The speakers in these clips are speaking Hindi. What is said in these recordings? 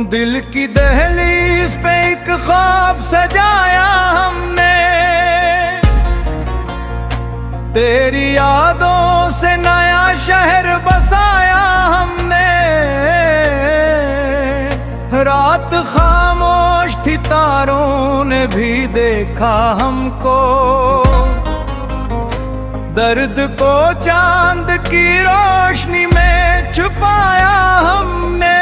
दिल की दहलीज पे एक ख्वाब सजाया हमने, तेरी यादों से नया शहर बसाया हमने। रात खामोश थी, तारों ने भी देखा हमको, दर्द को चांद की रोशनी में छुपाया हमने।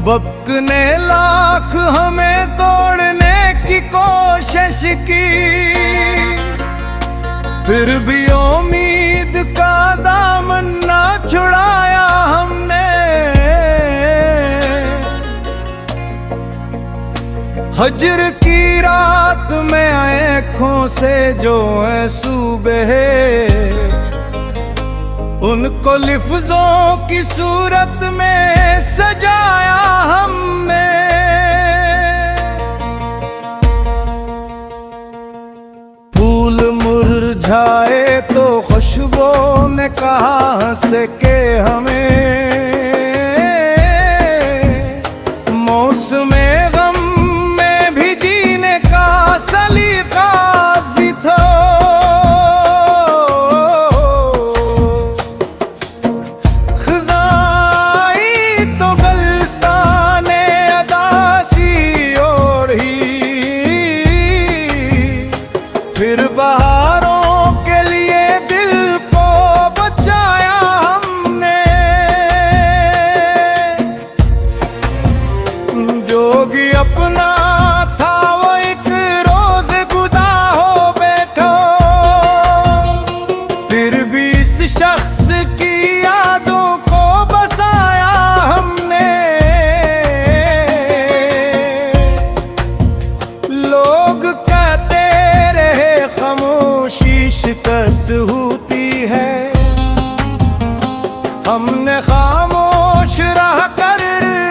वक्त ने लाख हमें तोड़ने की कोशिश की, फिर भी उम्मीद का दामन ना छुड़ाया हमने। हजर की रात में आँखों से जो आंसू बहे, उनको लिफ्जों की सूरत में सजाया हमने। फूल मुरझाए तो खुशबू ने कहा हंस के हमें, मौसमे गम में भी जीने का सलीका सीखो। फिर बहारों के लिए दिल को बचाया हमने, जो भी अपना था वो एक रोज जुदा हो बैठो। फिर भी इस शख्स की यादों को बसाया हमने। लोग कहते शिकस्त होती है, हमने खामोश रह कर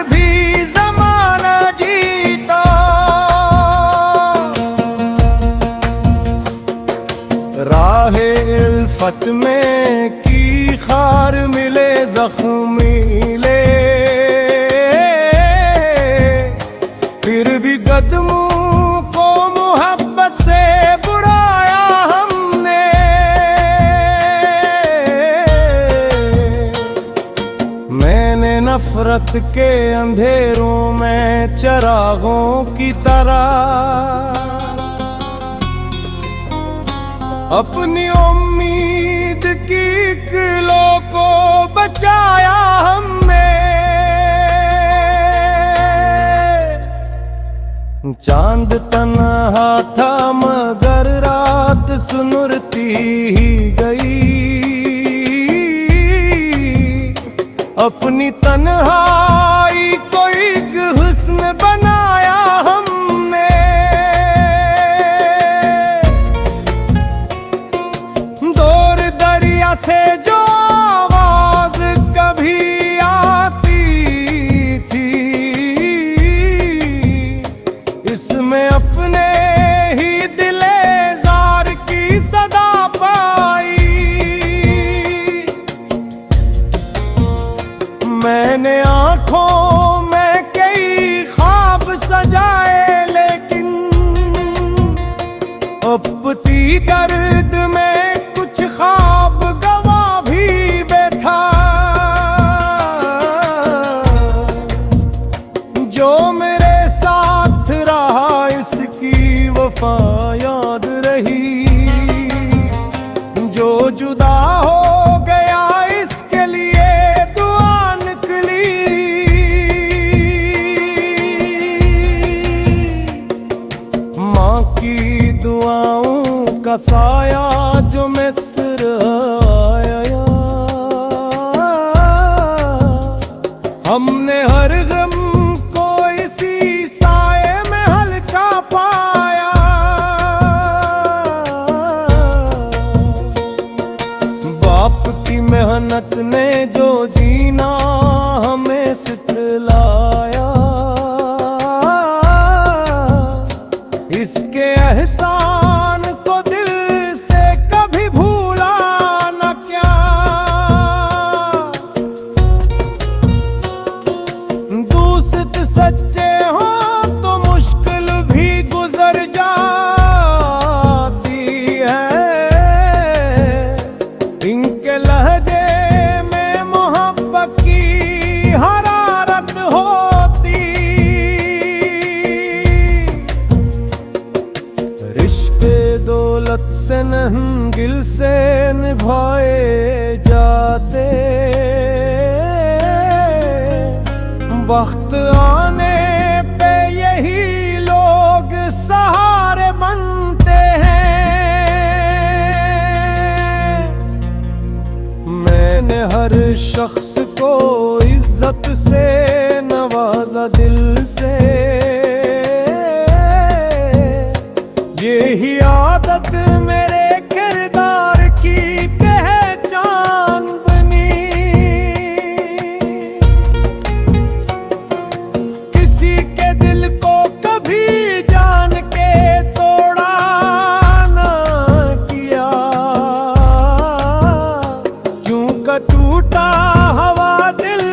भी ज़माना जीता। राहे इल्फत में की खार मिले जख्म मिले, फिर भी कदमों को मोहब्बत से बुड़ाया हमने। मैंने नफरत के अंधेरों में चिरागों की तरह अपनी उम्मीद की किलो को बचाया हमने। चांद तन्हा था मगर रात सुनुरती ही गई, अपनी तन्हाई को एक हुस्न बनाया हमने। दौर दरिया से जो आवाज कभी आती थी, इसमें अपने ही दिले जार की सदा पाई। मैंने आँखों आपकी मेहनत ने जो जीना हमें सिखलाया, इसके एहसान को दिल से कभी भूला न क्या। दोस्त सच्चे हो तो मुश्किल भी गुजर जाती है, इनके लहजे में मोहब्बत की हरारत होती। रिश्ते दौलत से नहीं दिल से निभाए जाते, वक्त आने पे यही लोग सहारे बनते हैं। मैंने हर शख्स को इज्जत से नवाजा दिल से, यही आदत मेरे किरदार की पहचान बनी। किसी के दिल को कभी जान के तोड़ा ना किया, क्यों का टूटा हवा दिल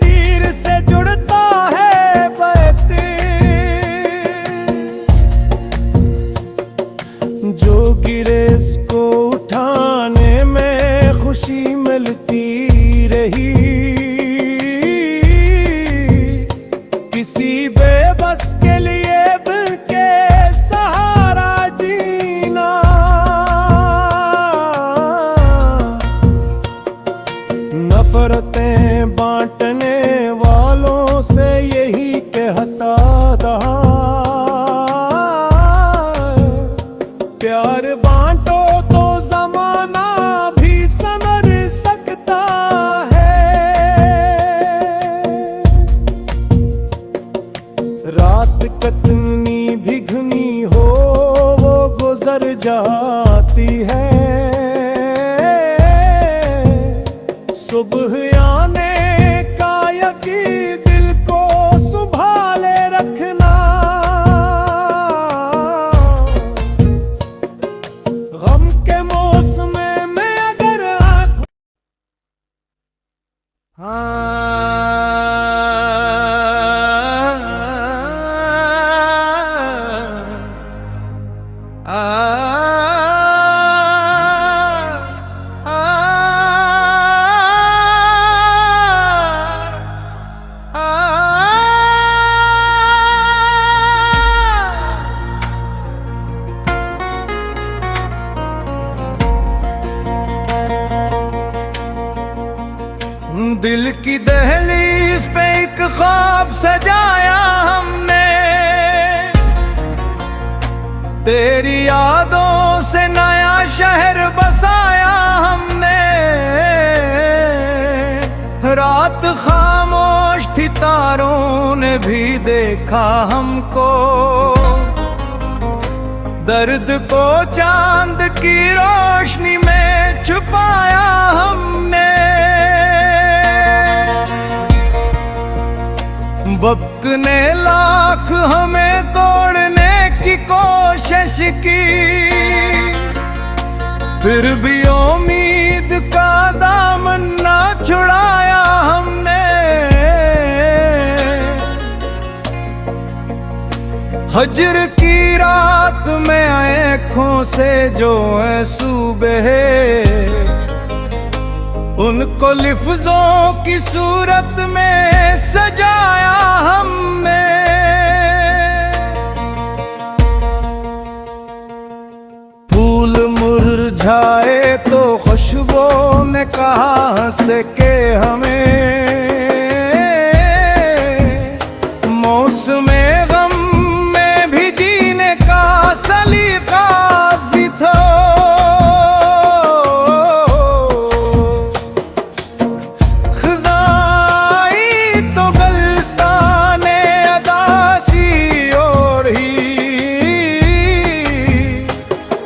तीर से जुड़ता है बहते। जो गिरे इसको उठाने में खुशी मिलती रही, किसी बेबस के लिए दिल के सहारा जीना। नफरतें बांटने वालों से यही कहता रहा, प्यार बांटो तो जमाना भी संवर सकता है। रात कितनी भी घनी हो वो गुजर जाती है, सुबह आने का यकीन दिल को संभाले रखना। गम के मौसम में अगर दिल की दहलीज पे एक ख्वाब सजाया हमने, तेरी यादों से नया शहर बसाया हमने। रात खामोश थी तारों ने भी देखा हमको, दर्द को चांद की रोशनी में छुपाया हमने। वक्त ने लाख हमें तोड़ने की कोशिश की, फिर भी उम्मीद का दामन ना छुड़ाया हमने। हजर की रात में आँखों से जो आंसू बहे, उनको लिफ्जों की सूरत में सजाया हमने। फूल मुरझाए तो खुशबू ने कहा हंस के हमें, मौसमे गम में भी जीने का सलीका सीखो।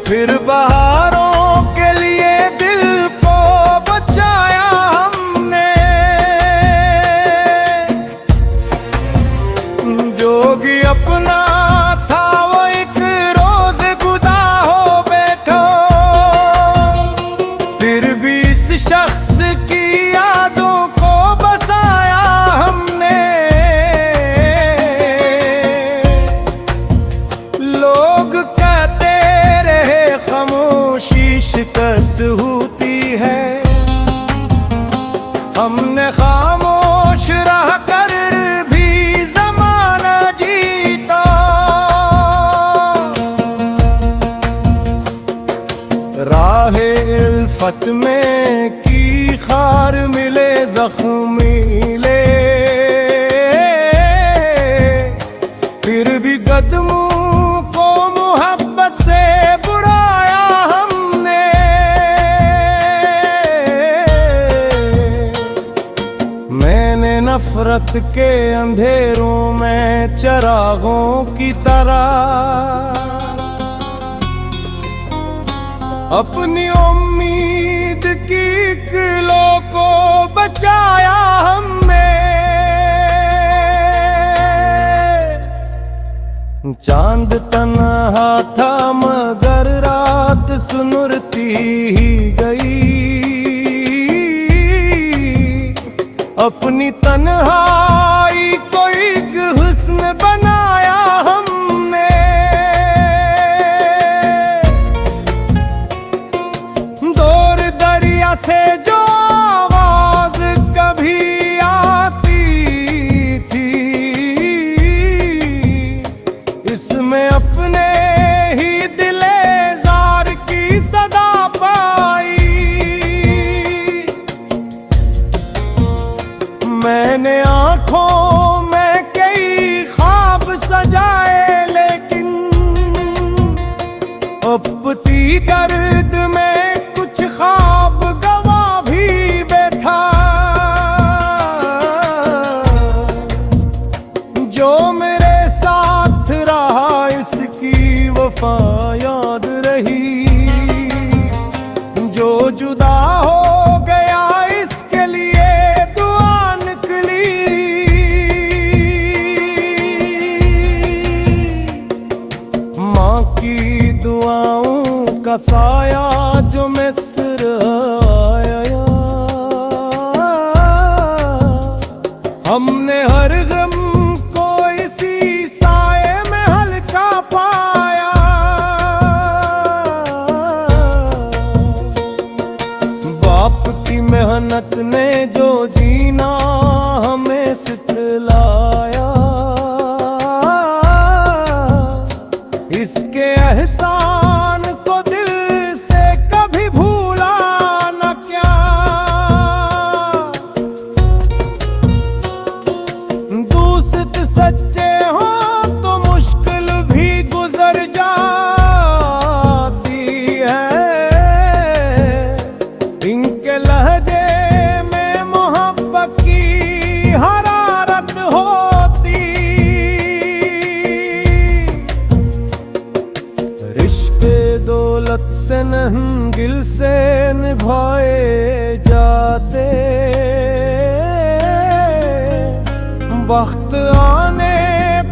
फिर बहारों के लिए दिल को की यादों को बसाया हमने। लोग कहते रहे खामोशी शिकस्त होती है, हमने खामोश रह कर भी जमाना जीता। राहे इल्फत में की खार मिले जख्म मिले, फिर भी कदमों को मोहब्बत से बुलाया हमने। मैंने नफरत के अंधेरों में चिरागों की तरह अपनी उम्मीद की किलो को बचाया हमने। चांद तन्हा था मगर रात सुनुरती ही गई, अपनी तन्हाई को एक हुस्न बनाया हमने। दूर दरिया से जो आवाज कभी आती थी, इसमें अपने ही दिले जार की सदा पाई। मैंने आंखों में कई ख्वाब सजाए, लेकिन उपती दर्द में कुछ ख्वाब गवा भी बैठा। जो मेरे साथ रहा इसकी वफा याद रही, जो जुदा हो गया इसके लिए दुआ निकली। माँ की दुआओं का साया जो मिस्र आया, हमने हर गम को इसी साए में हल्का पाया। बाप की मेहनत ने जो जीना हमें सिखलाया, इसके एहसान को दिल से कभी भूला न क्या। दोस्त सच्चे हो तो मुश्किल भी गुजर जाती है, इनके लहजे में मोहब्बत की हरारत होती। रिश्ते दौलत से नहीं दिल से निभाए जाते, वक्त आने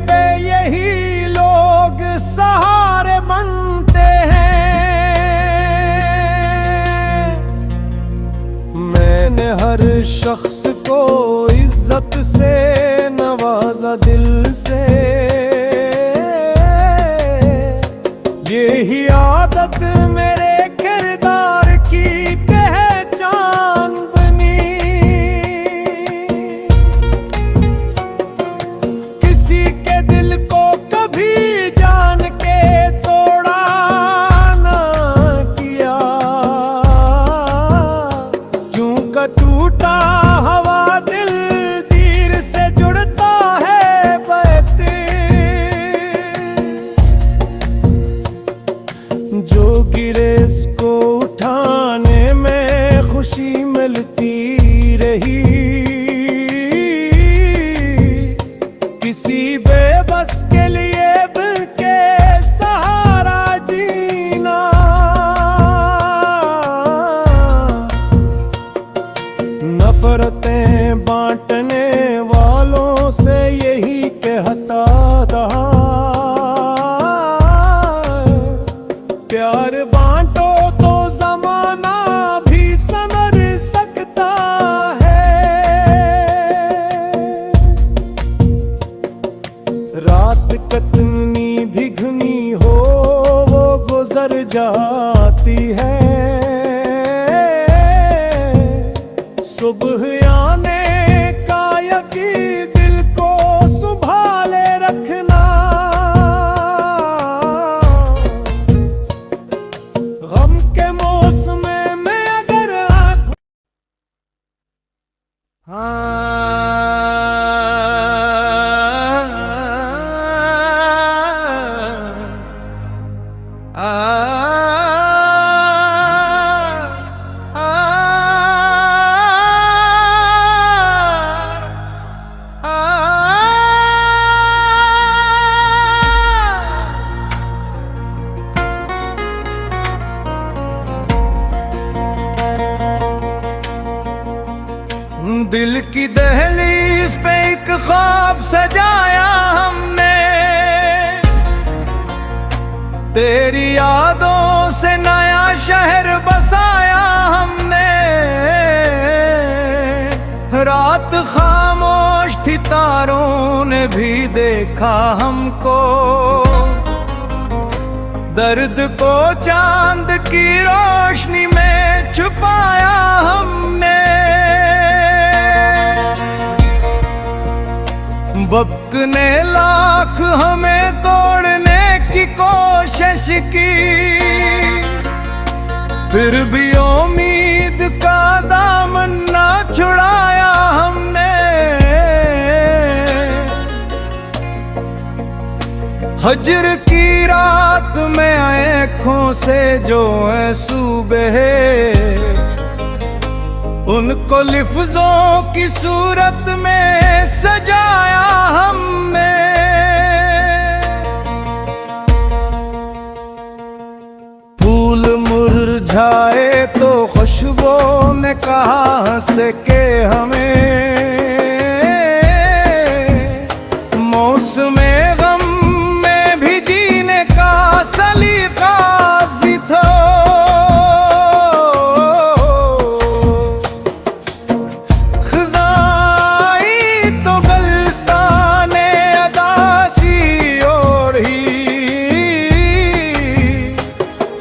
पे यही लोग सहारे बनते हैं। मैंने हर शख्स को इज्जत से नवाजा दिल से, यही आदत मेरे किरदार की पहचान बनी। किसी के दिल को कभी जान के तोड़ा ना किया, क्यों का टूटा हवा दिल तीर से जुड़ता है बहते। जो गिरे इसको उठाने में खुशी मिलती रही, किसी बेबस के लिए दिल के सहारा जीना। नफरतें बांटने वालों से यही कहता रहा, प्यार बांटो तो जमाना भी संवर सकता सुबह आने का यकीन दिल को संभाले रखना। गम के मौसम में अगर दिल की दहलीज पे एक ख्वाब सजाया हमने, तेरी यादों से नया शहर बसाया हमने। रात खामोश थी, तारों ने भी देखा हमको, दर्द को चांद की रोशनी में छुपाया हमने। वक्त ने लाख हमें तोड़ने की कोशिश की, फिर भी उम्मीद का दामन ना छुड़ाया हमने। हजर की रात में आँखों से जो आंसू बहे, उनको लिफ्जों की सूरत में सजाया हमने। फूल मुरझाए तो खुशबू ने कहा हंस के हमें, मौसमे गम में भी जीने का सलीका सीखो।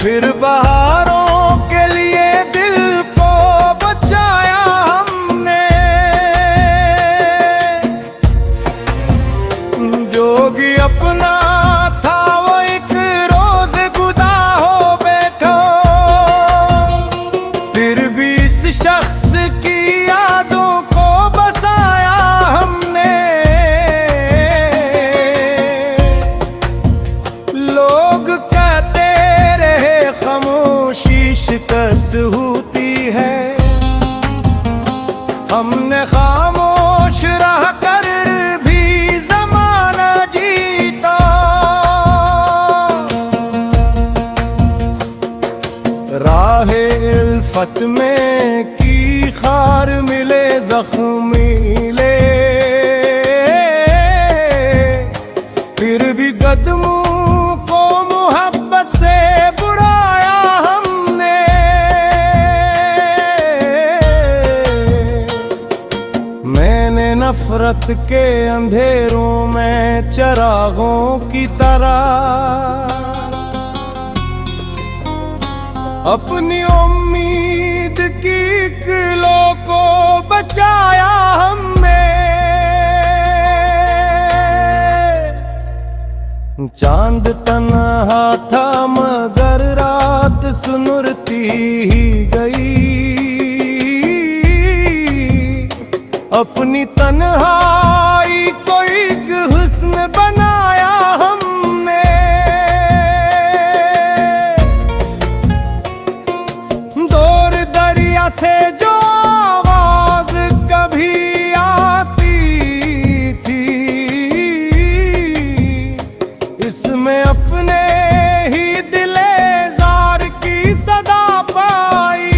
फिर बहारों के लिए दिल को बचाया हमने। जोगी अपना था वो एक रोज गुदा हो बैठो, फिर भी इस शख्स की यादों को बसाया हमने। लोग कहते खामोशी शिकस्त होती है, हमने खामोश रह कर भी ज़माना जीता। राहे इल्फत में की खार मिले जख्मी ले, फिर भी कदमों को मोहब्बत से बुड़ाया हमने। मैंने नफरत के अंधेरों में चिरागों की तरह अपनी उम्मीद की किलो को बचाया हमने। चांद तन्हा था मगर रात सुनुरती ही गई, अपनी तन्हाई को एक हुस्न बनाया हमने। दौर दरिया से जो आवाज कभी आती थी, इसमें अपने ही दिले जार की सदा पाई।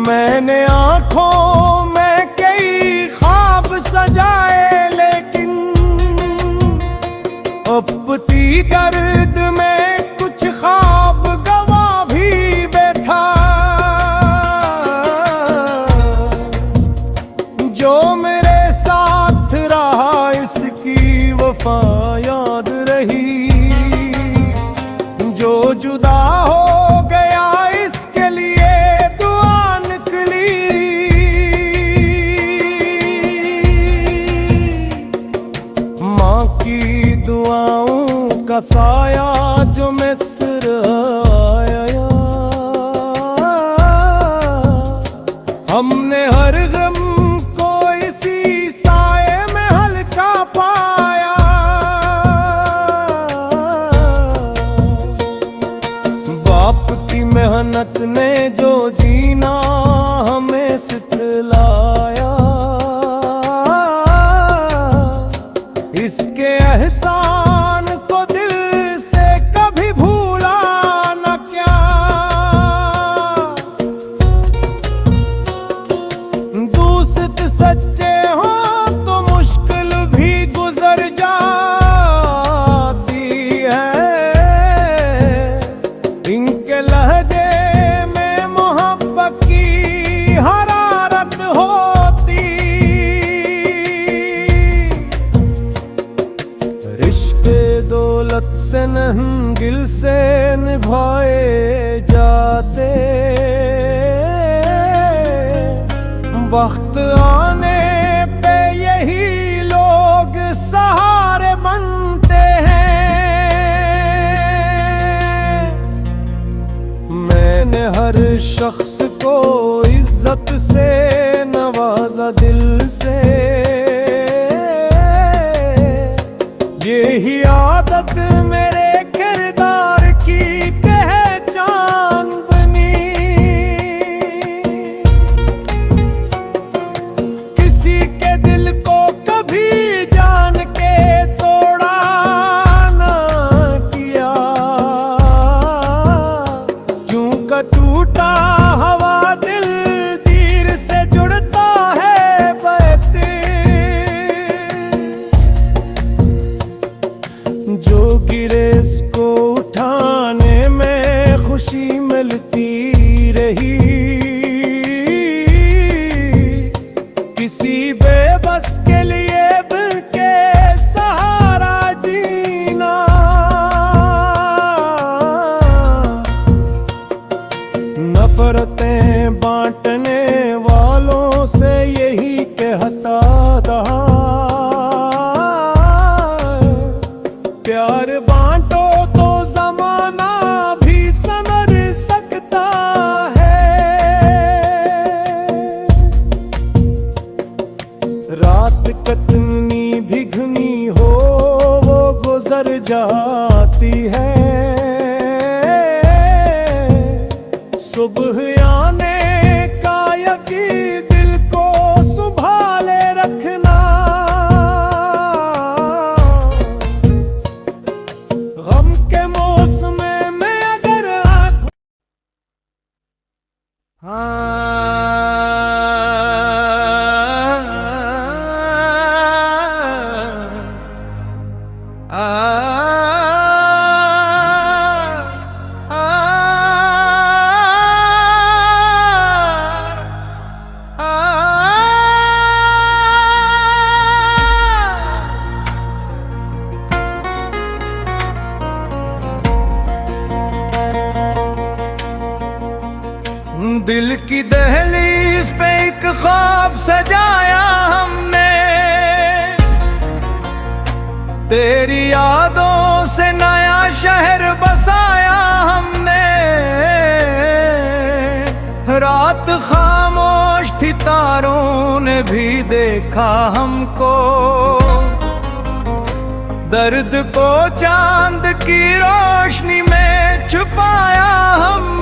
मैंने आंखों में कई ख्वाब सजाए, लेकिन अपती गर्द में कुछ ख्वाब गवा भी बैठा। जो मेरे साथ रहा इसकी वफा याद रही, जो जुदा हो गया इसके लिए हमने हर गम को इसी साए में हल्का पाया। बाप की मेहनत ने जो जीना हमें सिखलाया, इसके एहसान को दिल से कभी भूला न क्या। दोस्त सच्चे हो तो मुश्किल भी गुजर जाती है, इनके लहजे में मोहब्बत की हरारत होती। रिश्ते दौलत से नहीं दिल से निभाए जाते, वक्त आने पे यही लोग सहारे बनते हैं। मैंने हर शख्स को इज्जत से नवाजा दिल से, यही आदत मेरे किरदार की पहचान बनी। किसी के दिल को कभी जान के तोड़ा ना किया, क्यों का टूटा हवा दिल तीर से जुड़ता है बहते। जो गिरे इसको उठाने में खुशी मिलती रही, किसी बेबस के लिए दिल के सहारा जीना। नफरतें बांटने वालों से यही कहता रहा, प्यार बांटो तो जमाना भी संवर सकता है। रात कितनी भी घनी हो वो गुजर जाती है, सुबह आने का यकीन दिल को संभाले रखना। गम के मौसम में अगर दिल की दहलीज पे एक ख्वाब सजाया हमने, तेरी यादों से नया शहर बसाया हमने। रात खामोश थी तारों ने भी देखा हमको, दर्द को चांद की रोशनी में छुपाया हम